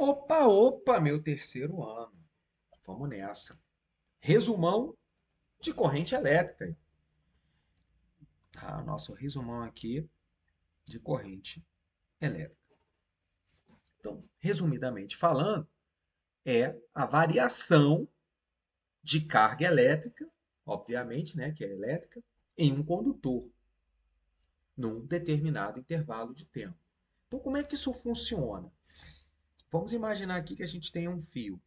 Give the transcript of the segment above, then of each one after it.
Opa, opa, meu terceiro ano. Vamos nessa. Resumão de corrente elétrica. Tá? Nosso resumão aqui de corrente elétrica. Então, resumidamente falando, é a variação de carga elétrica, obviamente, né, que é elétrica, em um condutor, num determinado intervalo de tempo. Então, como é que isso funciona? Vamos imaginar aqui que a gente tem um fio.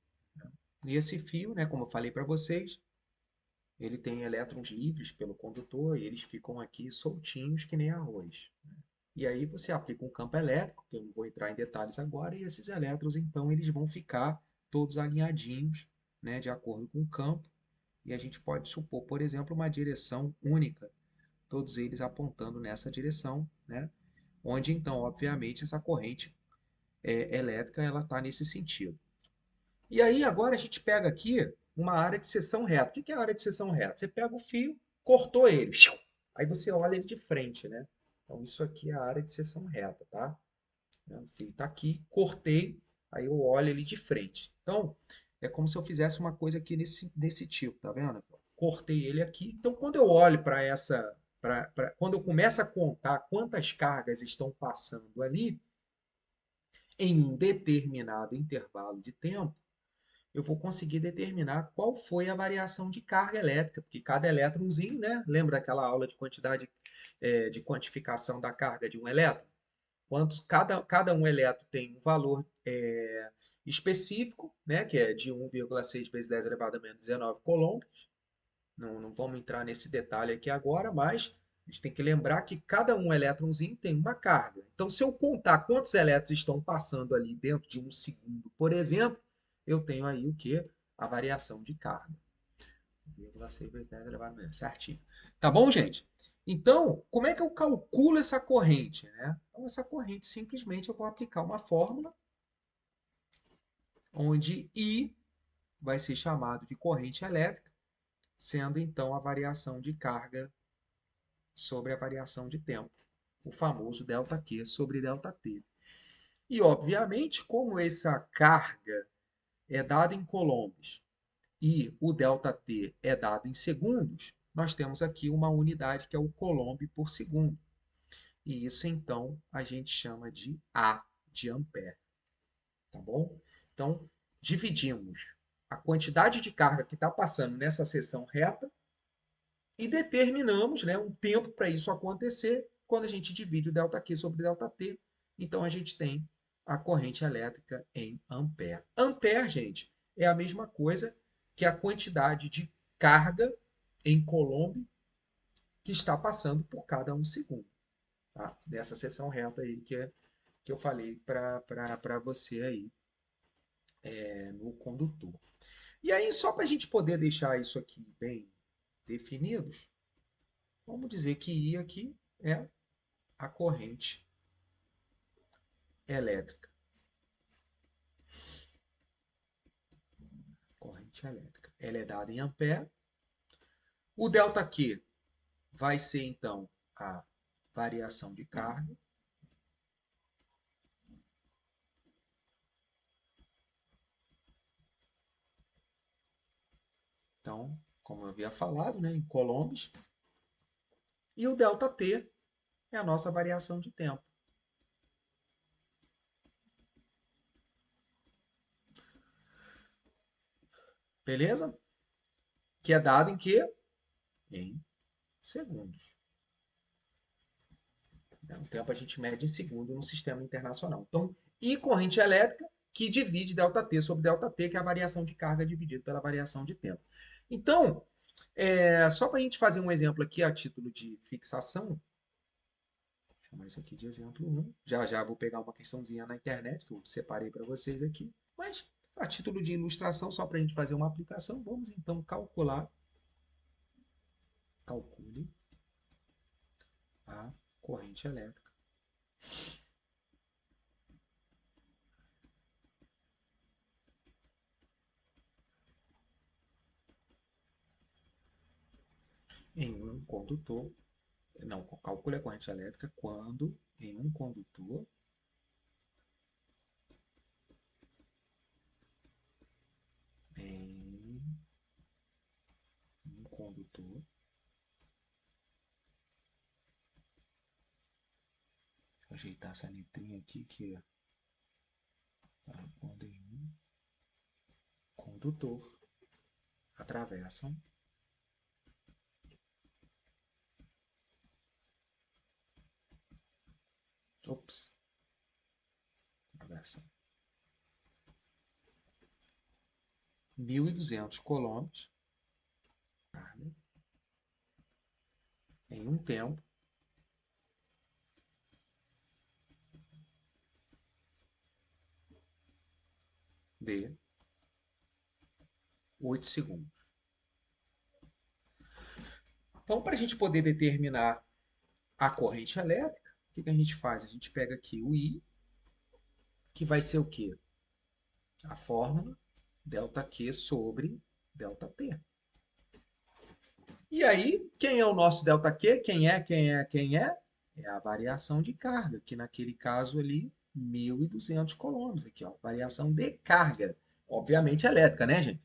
E esse fio, né, como eu falei para vocês, ele tem elétrons livres pelo condutor e eles ficam aqui soltinhos que nem arroz. E aí você aplica um campo elétrico, que eu não vou entrar em detalhes agora, e esses elétrons, então, eles vão ficar todos alinhadinhos, né, de acordo com o campo. E a gente pode supor, por exemplo, uma direção única, todos eles apontando nessa direção, né, onde então, obviamente, essa corrente elétrica ela está nesse sentido. E aí agora a gente pega aqui uma área de seção reta. O que é a área de seção reta? Você pega o fio, cortou ele, aí você olha ele de frente, né? Então isso aqui é a área de seção reta, tá? O fio está aqui, cortei, aí eu olho ele de frente. Então é como se eu fizesse uma coisa aqui nesse tipo, tá vendo? Cortei ele aqui. Então quando eu olho para essa, quando eu começo a contar quantas cargas estão passando ali em um determinado intervalo de tempo, eu vou conseguir determinar qual foi a variação de carga elétrica, porque cada elétronzinho, né? Lembra aquela aula de quantidade de quantificação da carga de um elétron? Cada um elétron tem um valor específico, né? Que é de 1,6 vezes 10 elevado a menos 19 coulombs. Não vamos entrar nesse detalhe aqui agora, mas a gente tem que lembrar que cada um elétronzinho tem uma carga. Então, se eu contar quantos elétrons estão passando ali dentro de um segundo, por exemplo, eu tenho aí o que? A variação de carga. 1,6 vezes 10 elevado a menos, certinho. Tá bom, gente? Então, como é que eu calculo essa corrente, né? Então, essa corrente, simplesmente, eu vou aplicar uma fórmula onde I vai ser chamado de corrente elétrica, sendo, então, a variação de carga sobre a variação de tempo, o famoso ΔQ sobre ΔT. E, obviamente, como essa carga é dada em coulombs e o ΔT é dado em segundos, nós temos aqui uma unidade que é o coulomb por segundo. E isso, então, a gente chama de A, de ampere. Tá bom? Então, dividimos a quantidade de carga que está passando nessa seção reta e determinamos, né, um tempo para isso acontecer quando a gente divide o ΔQ sobre ΔT. Então, a gente tem a corrente elétrica em ampere. Ampere, gente, é a mesma coisa que a quantidade de carga em coulomb que está passando por cada um segundo. Tá? Dessa seção reta aí que eu falei para você aí no condutor. E aí, só para a gente poder deixar isso aqui bem definidos, vamos dizer que I aqui é a corrente elétrica. Corrente elétrica. Ela é dada em ampere. O ΔQ vai ser, então, a variação de carga. Então, como eu havia falado, né, em coulombs. E o ΔT é a nossa variação de tempo. Beleza? Que é dado em quê? Em segundos. O tempo a gente mede em segundo no sistema internacional. Então, e corrente elétrica, que divide ΔT sobre ΔT, que é a variação de carga dividida pela variação de tempo. Então, só para a gente fazer um exemplo aqui a título de fixação, vou chamar isso aqui de exemplo 1. Já já vou pegar uma questãozinha na internet, que eu separei para vocês aqui. Mas, a título de ilustração, só para a gente fazer uma aplicação, vamos então calcule a corrente elétrica em um condutor. Não, calcule a corrente elétrica quando em um condutor ajeitar essa letrinha aqui, que é quando um condutor atravessam ops, atravessam 1.200 quilômetros em um tempo de 8 segundos. Então, para a gente poder determinar a corrente elétrica, o que a gente faz? A gente pega aqui o I, que vai ser o quê? A fórmula ΔQ sobre ΔT. E aí, quem é o nosso ΔQ? Quem é? É a variação de carga, que naquele caso ali, 1.200 coulombs. Aqui, ó, variação de carga. Obviamente elétrica, né, gente?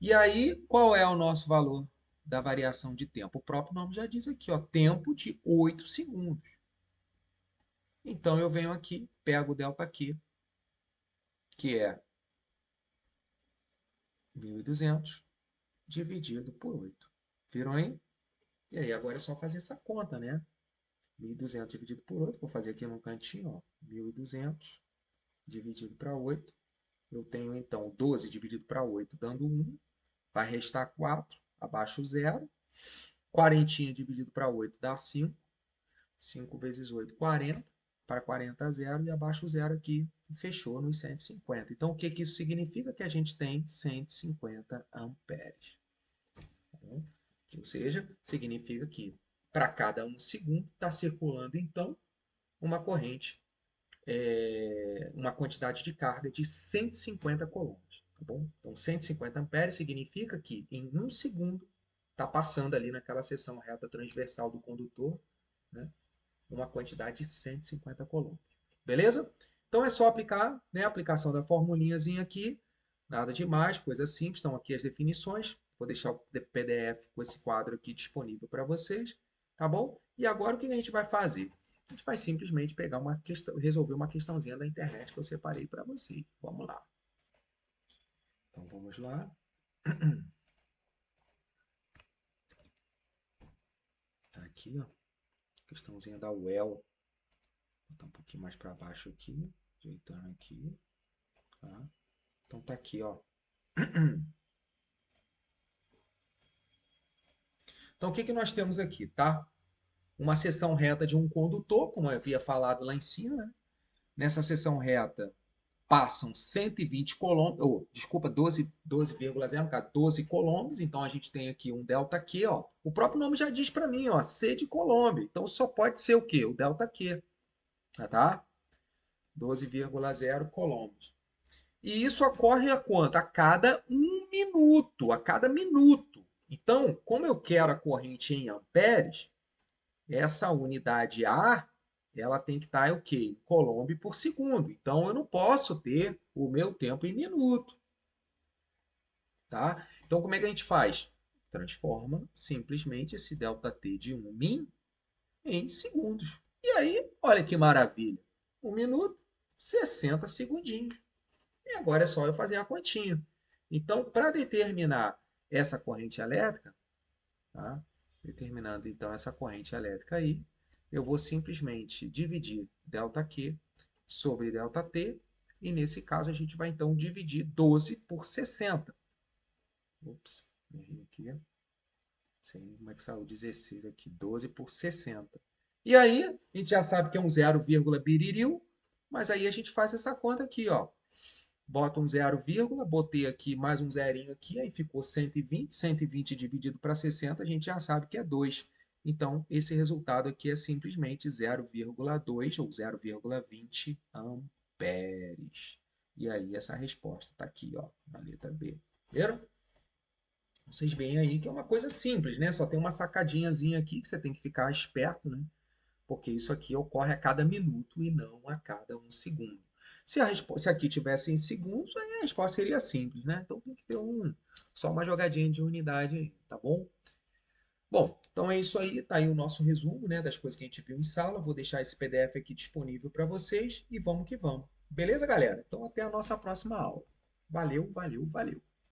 E aí, qual é o nosso valor da variação de tempo? O próprio nome já diz aqui, ó, tempo de 8 segundos. Então, eu venho aqui, pego o ΔQ, que é 1.200 dividido por 8. Viram aí? E aí, agora é só fazer essa conta, né? 1.200 dividido por 8, vou fazer aqui no cantinho, ó, 1.200 dividido para 8. Eu tenho, então, 12 dividido para 8, dando 1. Vai restar 4, abaixo 0. 40 dividido para 8 dá 5. 5 vezes 8, 40. Para 40, 0. E abaixo 0 aqui, fechou nos 150. Então, o que isso significa? Que a gente tem 150 amperes. Ou seja, significa que para cada 1 segundo está circulando, então, uma corrente, uma quantidade de carga de 150 coulombs. Tá bom? Então, 150 amperes significa que em 1 segundo está passando ali naquela seção reta transversal do condutor, né, uma quantidade de 150 coulombs. Beleza? Então é só aplicar, né, a aplicação da formulinhazinha aqui, nada demais, coisa simples. Estão aqui as definições. Vou deixar o PDF com esse quadro aqui disponível para vocês, tá bom? E agora o que a gente vai fazer? A gente vai simplesmente pegar uma questão, resolver uma questãozinha da internet que eu separei para vocês. Vamos lá. Então vamos lá. Tá aqui, ó. Questãozinha da UEL. Vou botar um pouquinho mais para baixo aqui, ajeitando aqui, tá? Então tá aqui, ó. Então, o que nós temos aqui, tá? Uma seção reta de um condutor, como eu havia falado lá em cima, né? Nessa seção reta passam 120 coulombs, desculpa, 12,0, 12 coulombs, então a gente tem aqui um ΔQ, ó. O próprio nome já diz para mim, ó, C de coulomb, então só pode ser o quê? O ΔQ, tá? 12,0 coulombs. E isso ocorre a quanto? A cada 1 minuto, a cada minuto. Então, como eu quero a corrente em amperes, essa unidade A, ela tem que estar o quê? Em coulomb por segundo. Então, eu não posso ter o meu tempo em minuto. Tá? Então, como é que a gente faz? Transforma simplesmente esse ΔT de 1 min em segundos. E aí, olha que maravilha. 1 minuto, 60 segundinhos. E agora é só eu fazer a continha. Então, para determinar essa corrente elétrica, tá? Determinando então essa corrente elétrica aí, eu vou simplesmente dividir ΔQ sobre ΔT, e nesse caso a gente vai então dividir 12 por 60. Ups, errei aqui. Não sei como é que saiu 16 aqui, 12 por 60. E aí, a gente já sabe que é um 0, biririu, mas aí a gente faz essa conta aqui, ó. Bota um 0, botei aqui mais um zerinho aqui, aí ficou 120. 120 dividido para 60, a gente já sabe que é 2. Então, esse resultado aqui é simplesmente 0,2 ou 0,20 amperes. E aí, essa resposta está aqui, ó, na letra B. Viram? Vocês veem aí que é uma coisa simples, né? Só tem uma sacadinhazinha aqui que você tem que ficar esperto, né? Porque isso aqui ocorre a cada minuto e não a cada 1 segundo. Se aqui tivesse em segundos, aí a resposta seria simples, né? Então tem que ter só uma jogadinha de unidade aí, tá bom? Bom, Então é isso aí, tá aí o nosso resumo, né, das coisas que a gente viu em sala. Vou deixar esse PDF aqui disponível para vocês e vamos que vamos. Beleza, galera? Então até a nossa próxima aula. Valeu, valeu, valeu.